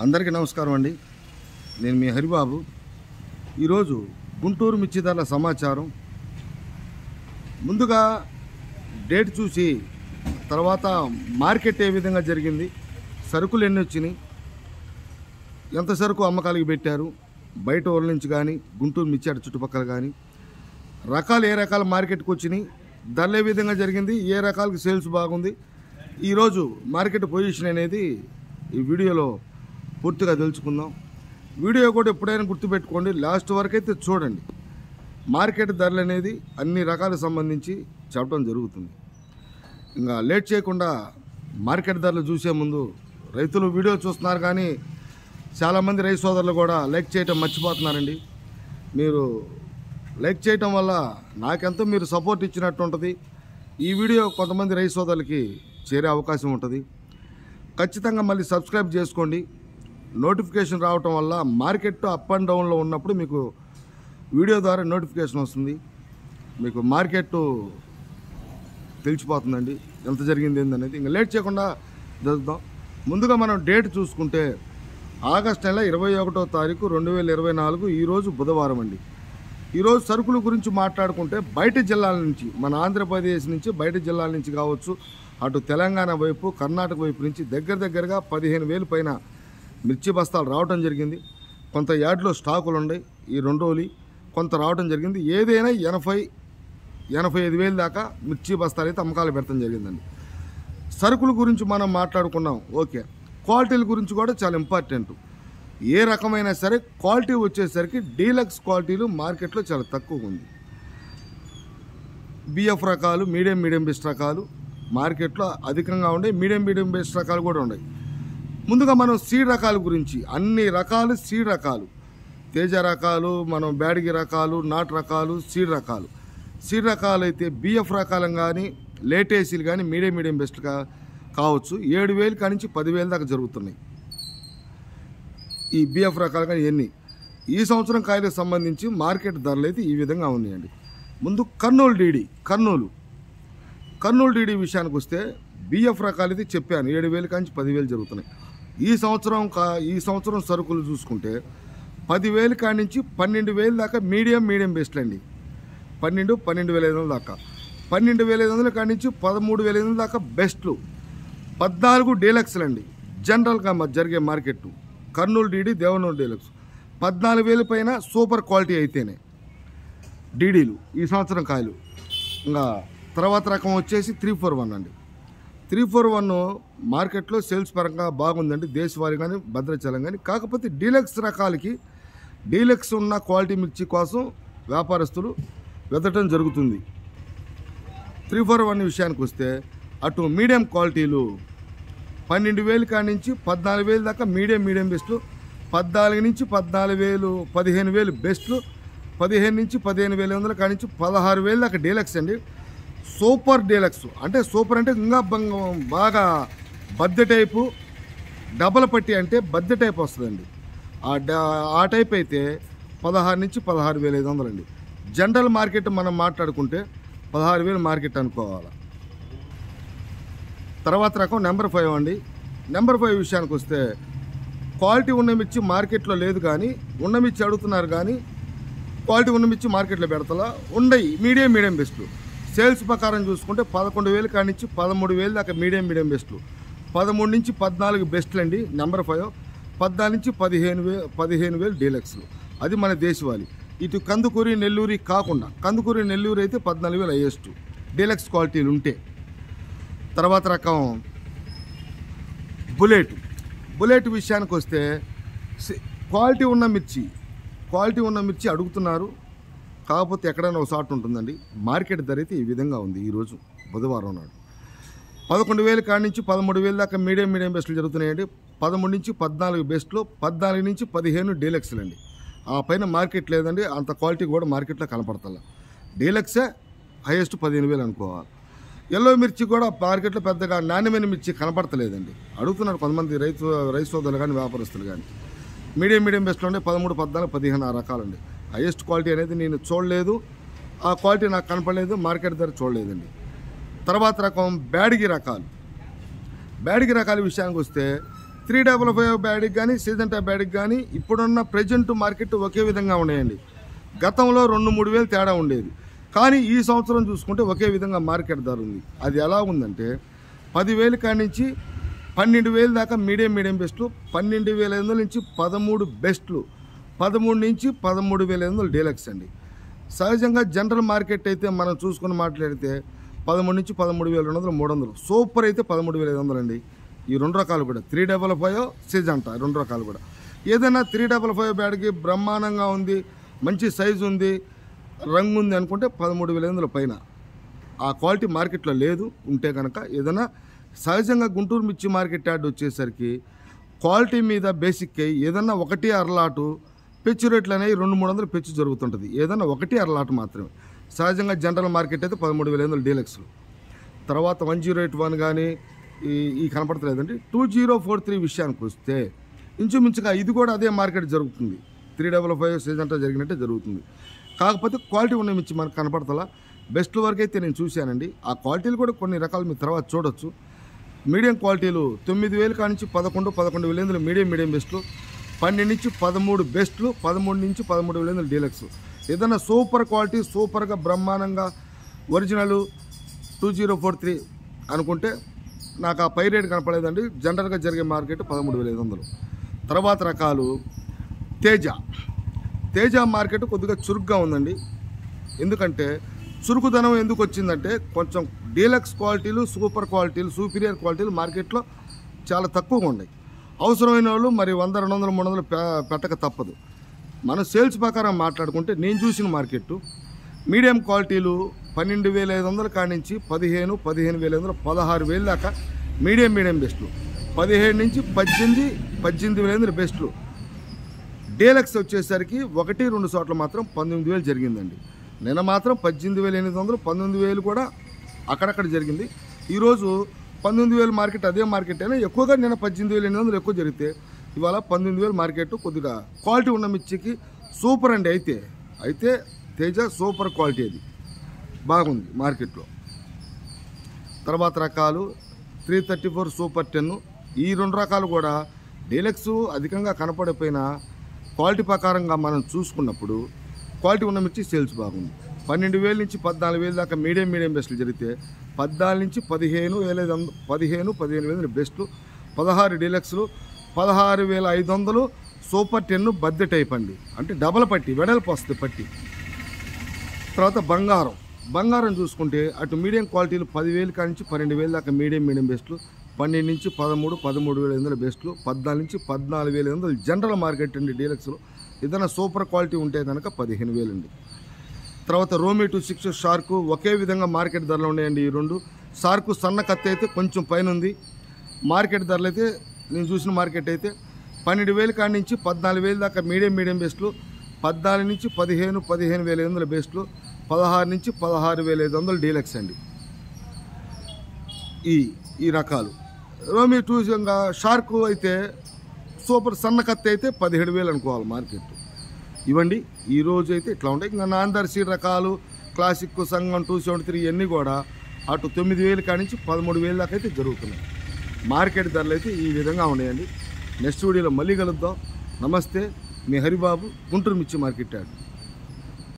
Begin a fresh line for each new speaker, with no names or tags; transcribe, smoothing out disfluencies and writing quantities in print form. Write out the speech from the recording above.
అందరికీ నమస్కారం అండి. నేను మీ హరిబాబు. ఈరోజు గుంటూరు మిర్చి ధరల సమాచారం. ముందుగా డేట్ చూసి తర్వాత మార్కెట్ ఏ విధంగా జరిగింది, సరుకులు ఎన్ని వచ్చినాయి, ఎంత సరుకు అమ్మకాలకి పెట్టారు, బయట ఊళ్ళ నుంచి కానీ గుంటూరు మిర్చి అటు చుట్టుపక్కల కానీ రకాలు ఏ రకాల మార్కెట్కి వచ్చినాయి, ధరలు ఏ విధంగా జరిగింది, ఏ రకాలకి సేల్స్ బాగుంది, ఈరోజు మార్కెట్ పొజిషన్ అనేది ఈ వీడియోలో పూర్తిగా తెలుసుకుందాం. వీడియో కూడా ఎప్పుడైనా గుర్తుపెట్టుకోండి, లాస్ట్ వరకు అయితే చూడండి. మార్కెట్ ధరలు అనేది అన్ని రకాలకు సంబంధించి చెప్పడం జరుగుతుంది. ఇంకా లేట్ చేయకుండా మార్కెట్ ధరలు చూసే ముందు రైతులు వీడియో చూస్తున్నారు కానీ చాలామంది రైతు సోదరులు కూడా లైక్ చేయటం మర్చిపోతున్నారండి. మీరు లైక్ చేయటం వల్ల నాకెంతో మీరు సపోర్ట్ ఇచ్చినట్టు ఉంటుంది. ఈ వీడియో కొంతమంది రైతు సోదరులకి చేరే అవకాశం ఉంటుంది. ఖచ్చితంగా మళ్ళీ సబ్స్క్రైబ్ చేసుకోండి. నోటిఫికేషన్ రావటం వల్ల మార్కెట్ అప్ అండ్ డౌన్లో ఉన్నప్పుడు మీకు వీడియో ద్వారా నోటిఫికేషన్ వస్తుంది, మీకు మార్కెట్ తెలిసిపోతుందండి ఎంత జరిగింది ఏందనేది. ఇంకా లేట్ చేయకుండా జరుగుతాం. ముందుగా మనం డేట్ చూసుకుంటే ఆగస్టు నెల 21వ తారీఖు 2024, ఈరోజు బుధవారం అండి. ఈరోజు సరుకుల గురించి మాట్లాడుకుంటే బయట జిల్లాల నుంచి, మన ఆంధ్రప్రదేశ్ నుంచి బయట జిల్లాల నుంచి కావచ్చు, అటు తెలంగాణ వైపు కర్ణాటక వైపు నుంచి దగ్గరగా 15,000 పైన మిర్చి బస్తాలు రావడం జరిగింది. కొంత యార్డ్లో స్టాకులు ఉన్నాయి ఈ 2 రోజులు, కొంత రావడం జరిగింది. ఏదైనా 80,000-85,000 దాకా మిర్చి బస్తాలు అయితే అమ్మకాలు పెడతాం జరిగిందండి. సరుకుల గురించి మనం మాట్లాడుకున్నాం, ఓకే. క్వాలిటీల గురించి కూడా చాలా ఇంపార్టెంట్. ఏ రకమైనా సరే క్వాలిటీ వచ్చేసరికి డీలక్స్ క్వాలిటీలు మార్కెట్లో చాలా తక్కువగా ఉంది. బిఎఫ్ రకాలు, మీడియం బెస్ట్ రకాలు మార్కెట్లో అధికంగా ఉన్నాయి. మీడియం బెస్ట్ రకాలు కూడా ఉన్నాయి. ముందుగా మనం సీడ్ రకాల గురించి, అన్ని రకాలు సీడ్ రకాలు, తేజ రకాలు, మనం బ్యాడిగి రకాలు, నాటు రకాలు, సీడ్ రకాలు. సీడ్ రకాలు అయితే బిఎఫ్ రకాలం కానీ లేటేసీలు కానీ మీడియం బెస్ట్ కావచ్చు 7,000 కానించి 10,000 దాకా జరుగుతున్నాయి ఈ బిఎఫ్ రకాలు. కానీ ఎన్ని ఈ సంవత్సరం కాయలకు సంబంధించి మార్కెట్ ధరలు అయితే ఈ విధంగా ఉన్నాయండి. ముందు కర్నూలు డీడీ విషయానికి వస్తే బిఎఫ్ రకాలు అయితే చెప్పాను 7,000 కానించి 10,000 జరుగుతున్నాయి. ఈ సంవత్సరం సరుకులు చూసుకుంటే 10,000 కానించి 12,000 దాకా మీడియం బెస్ట్లు అండి. 12,500 దాకా, 12,500 కానించి 13,500 దాకా బెస్ట్లు, 14 డీలక్స్లు అండి. జనరల్గా జరిగే market Kurnool DD, Devanur deluxe 14,000 పైన సూపర్ క్వాలిటీ అయితేనే డీడీలు ఈ సంవత్సరం కాయలు. ఇంకా తర్వాత రకం వచ్చేసి 341 అండి. 341 మార్కెట్లో సేల్స్ పరంగా బాగుందండి, దేశవాళీ కానీ భద్రాచలం కానీ. కాకపోతే డీలక్స్ రకాలకి, డీలక్స్ ఉన్న క్వాలిటీ మిర్చి కోసం వ్యాపారస్తులు వెతకడం జరుగుతుంది. 341 విషయానికి వస్తే అటు మీడియం క్వాలిటీలు 12,000 కానించి 14,000 దాకా మీడియం బెస్ట్లు, 14 నుంచి 14,000, 15,000 బెస్ట్లు, 15 నుంచి 15,500 కానించి 16,000 దాకా డీలక్స్ అండి. సూపర్ డీలక్స్ అంటే సూపర్ అంటే ఇంకా బాగా బద్దె టైపు, డబల్ పట్టి అంటే బద్దె టైప్ వస్తుందండి. ఆ టైప్ అయితే 16 నుంచి 16,500 అండి. జనరల్ మార్కెట్ మనం మాట్లాడుకుంటే 16,000 మార్కెట్ అనుకోవాలి. తర్వాత రకం నెంబర్ 5 అండి. నెంబర్ 5 విషయానికి వస్తే క్వాలిటీ ఉన్న మిర్చి మార్కెట్లో లేదు, కానీ ఉన్న మిర్చి అడుగుతున్నారు, కానీ క్వాలిటీ ఉన్న మిర్చి మార్కెట్లో పెడతలా ఉండయి. మీడియం బెస్ట్లు సేల్స్ ప్రకారం చూసుకుంటే 11,000 కానించి 13,000 దాకా మీడియం బెస్ట్లు, 13 నుంచి 14 బెస్ట్లు అండి నెంబర్ 5, 14 నుంచి 15,000 డీలక్స్లు. అది మన దేశవాళీ. ఇటు కందుకూరి నెల్లూరి కాకుండా, కందుకూరి నెల్లూరు అయితే 14,000 హైయెస్ట్ డీలక్స్ క్వాలిటీలు ఉంటే. తర్వాత రకం బుల్లెట్ విషయానికి వస్తే క్వాలిటీ ఉన్న మిర్చి అడుగుతున్నారు, కాకపోతే ఎక్కడైనా ఒక షార్ట్ ఉంటుందండి. మార్కెట్ ధర అయితే ఈ విధంగా ఉంది. ఈరోజు బుధవారం నాడు 11,000 కాడి నుంచి 13,000 దాకా మీడియం బెస్ట్లు జరుగుతున్నాయండి. 13 నుంచి 14 బెస్ట్లు, 14 నుంచి 15 డీలక్స్లు అండి. ఆ పైన మార్కెట్ లేదండి, అంత క్వాలిటీ కూడా మార్కెట్లో కనపడతల. డీలక్సే హైయెస్ట్ 15,000 అనుకోవాలి. ఎల్లో మిర్చి కూడా మార్కెట్లో పెద్దగా నాణ్యమైన మిర్చి కనపడతలేదండి. అడుగుతున్నారు కొంతమంది రైతు సోదరులు కానీ వ్యాపారస్తులు కానీ. మీడియం బెస్ట్లో ఉండే 13, 14, 15 ఆ రకాలండి. హైయెస్ట్ క్వాలిటీ అనేది నేను చూడలేదు, ఆ క్వాలిటీ నాకు కనపడలేదు, మార్కెట్ ధర చూడలేదండి. తర్వాత రకం బ్యాడిగి రకాలు విషయానికి వస్తే 355 బ్యాడ్కి కానీ సిజంటా బ్యాడ్కి కానీ ఇప్పుడున్న ప్రజెంట్ మార్కెట్ ఒకే విధంగా ఉన్నాయండి. గతంలో 2-3 వేలు తేడా ఉండేది, కానీ ఈ సంవత్సరం చూసుకుంటే ఒకే విధంగా మార్కెట్ ధర ఉంది. అది ఎలా ఉందంటే 10,000 కాడి నుంచి 12,000 దాకా మీడియం బెస్ట్లు, 12,500 నుంచి 13 బెస్ట్లు, 13 నుంచి 13,500 డీలక్స్ అండి. సహజంగా జనరల్ మార్కెట్ అయితే మనం చూసుకుని మాట్లాడితే 13 నుంచి 13,200, 300. సూపర్ అయితే 13,500 అండి. ఈ 2 రకాలు కూడా 355 సిజంటా 2 రకాలు కూడా. ఏదైనా 355 బ్యాడ్కి బ్రహ్మాండంగా ఉంది, మంచి సైజు ఉంది, రంగు ఉంది అనుకుంటే 13,500 పైన. ఆ క్వాలిటీ మార్కెట్లో లేదు. ఉంటే కనుక ఏదైనా సహజంగా గుంటూరు మిర్చి మార్కెట్ యార్డ్ వచ్చేసరికి క్వాలిటీ మీద బేసిక్ అయ్యి ఏదన్నా 1 అరలాటు పెచ్చు రేట్లు అనేవి 200-300 పెచ్చు జరుగుతుంటుంది. ఏదన్నా 1 అరలాటు మాత్రమే. సహజంగా జనరల్ మార్కెట్ అయితే 13,500 డీలక్స్లు. తర్వాత 1081 కానీ ఈ కనపడతలేదండి. 2043 విషయానికి వస్తే ఇంచుమించుగా ఇది కూడా అదే మార్కెట్ జరుగుతుంది. 355 సిజంటా జరిగినట్టే జరుగుతుంది. కాకపోతే క్వాలిటీ ఉన్న మిర్చి మనకు కనపడతలా. బెస్ట్ వరకు అయితే నేను చూశానండి. ఆ క్వాలిటీలు కూడా కొన్ని రకాలు మీరు తర్వాత చూడొచ్చు. మీడియం క్వాలిటీలు 9,000 కాడి నుంచి 11,500 మీడియం బెస్ట్లు, 12 నుంచి 13 బెస్ట్లు, 13 నుంచి 13,500 డీలక్స్. ఏదైనా సూపర్ క్వాలిటీ సూపర్గా బ్రహ్మాండంగా ఒరిజినల్ 2043 అనుకుంటే నాకు ఆ పై రేట్ కనపడలేదండి. జనరల్గా జరిగే మార్కెట్ 13,500. తర్వాత రకాలు తేజ మార్కెట్ కొద్దిగా చురుగ్గా ఉందండి. ఎందుకంటే చురుకుదనం ఎందుకు వచ్చిందంటే కొంచెం డీలక్స్ క్వాలిటీలు, సూపర్ క్వాలిటీలు, సూపీరియర్ క్వాలిటీలు మార్కెట్లో చాలా తక్కువగా ఉన్నాయి. అవసరమైన వాళ్ళు మరి 100, 200, 300 పెట్టక తప్పదు. మన సేల్స్ ప్రకారం మాట్లాడుకుంటే నేను చూసిన మార్కెట్ మీడియం క్వాలిటీలు 12,500 కాడి నుంచి 15,000, 15,500, 16,000 దాకా మీడియం బెస్ట్లు, 17 నుంచి 18,000 బెస్ట్లు. డీలక్స్ వచ్చేసరికి 1-2 చోట్ల మాత్రం 19,000 జరిగిందండి. నిన్న మాత్రం 18,800, 19,000 కూడా అక్కడక్కడ జరిగింది. ఈరోజు 19,000 మార్కెట్ అదే మార్కెట్ అయినా ఎక్కువగా నిన్న 18,800 ఎక్కువ జరిగితే ఇవాళ 19,000 మార్కెట్. కొద్దిగా క్వాలిటీ ఉన్న మిర్చికి సూపర్ అండి. అయితే తేజ సూపర్ క్వాలిటీ, అది బాగుంది మార్కెట్లో. తర్వాత రకాలు 334 సూపర్ 10. ఈ 2 రకాలు కూడా డీలక్స్ అధికంగా కనపడిపోయినా క్వాలిటీ ప్రకారంగా మనం చూసుకున్నప్పుడు క్వాలిటీ ఉన్న మిర్చి సేల్స్ బాగుంది. 12,000 నుంచి 14,000 దాకా మీడియం బెస్ట్లు జరిగితే 14 నుంచి 15,000 బెస్ట్లు, 16 డీలక్స్లు, 16,500 సూపర్ 10 బద్దె టైప్ అండి. అంటే డబల్ పట్టి, వెడల్పు వస్తుంది పట్టి. తర్వాత బంగారం చూసుకుంటే అటు మీడియం క్వాలిటీలు 10,000 కాడి నుంచి 12,000 దాకా మీడియం బెస్ట్లు, 12 నుంచి 13,500 బెస్ట్లు, 14 నుంచి 14,500 జనరల్ మార్కెట్ అండి డీలక్స్లో. ఏదైనా సూపర్ క్వాలిటీ ఉంటే కనుక 15,000 అండి. తర్వాత రోమి 26 షార్కు ఒకే విధంగా మార్కెట్ ధరలు ఉన్నాయండి. ఈ 2 షార్కు సన్న కత్తి అయితే కొంచెం పైన ఉంది. మార్కెట్ ధరలు అయితే నేను చూసిన మార్కెట్ అయితే 12,000 కాడి నుంచి 14,000 దాకా మీడియం బెస్ట్లు, 14 నుంచి 15,500 బెస్ట్లు, 16 నుంచి 16,500 డీలక్స్ అండి. ఈ రకాలు రోమి 2 షార్కు అయితే సూపర్ సన్న కత్తి అయితే 17,000 అనుకోవాలి మార్కెట్. ఇవ్వండి ఈరోజు అయితే ఇట్లా ఉంటాయి. ఇంకా నాందర్ సీడ్ రకాలు, క్లాసిక్, సంగం 273 ఇవన్నీ కూడా అటు 9,000 కాడి నుంచి 13,000 దాకా అయితే జరుగుతున్నాయి. మార్కెట్ ధరలు అయితే ఈ విధంగా ఉన్నాయండి. నెక్స్ట్ వీడియోలో మళ్ళీ కలుద్దాం. నమస్తే, మీ హరిబాబు, గుంటూరు మిర్చి మార్కెట్ యార్డ్.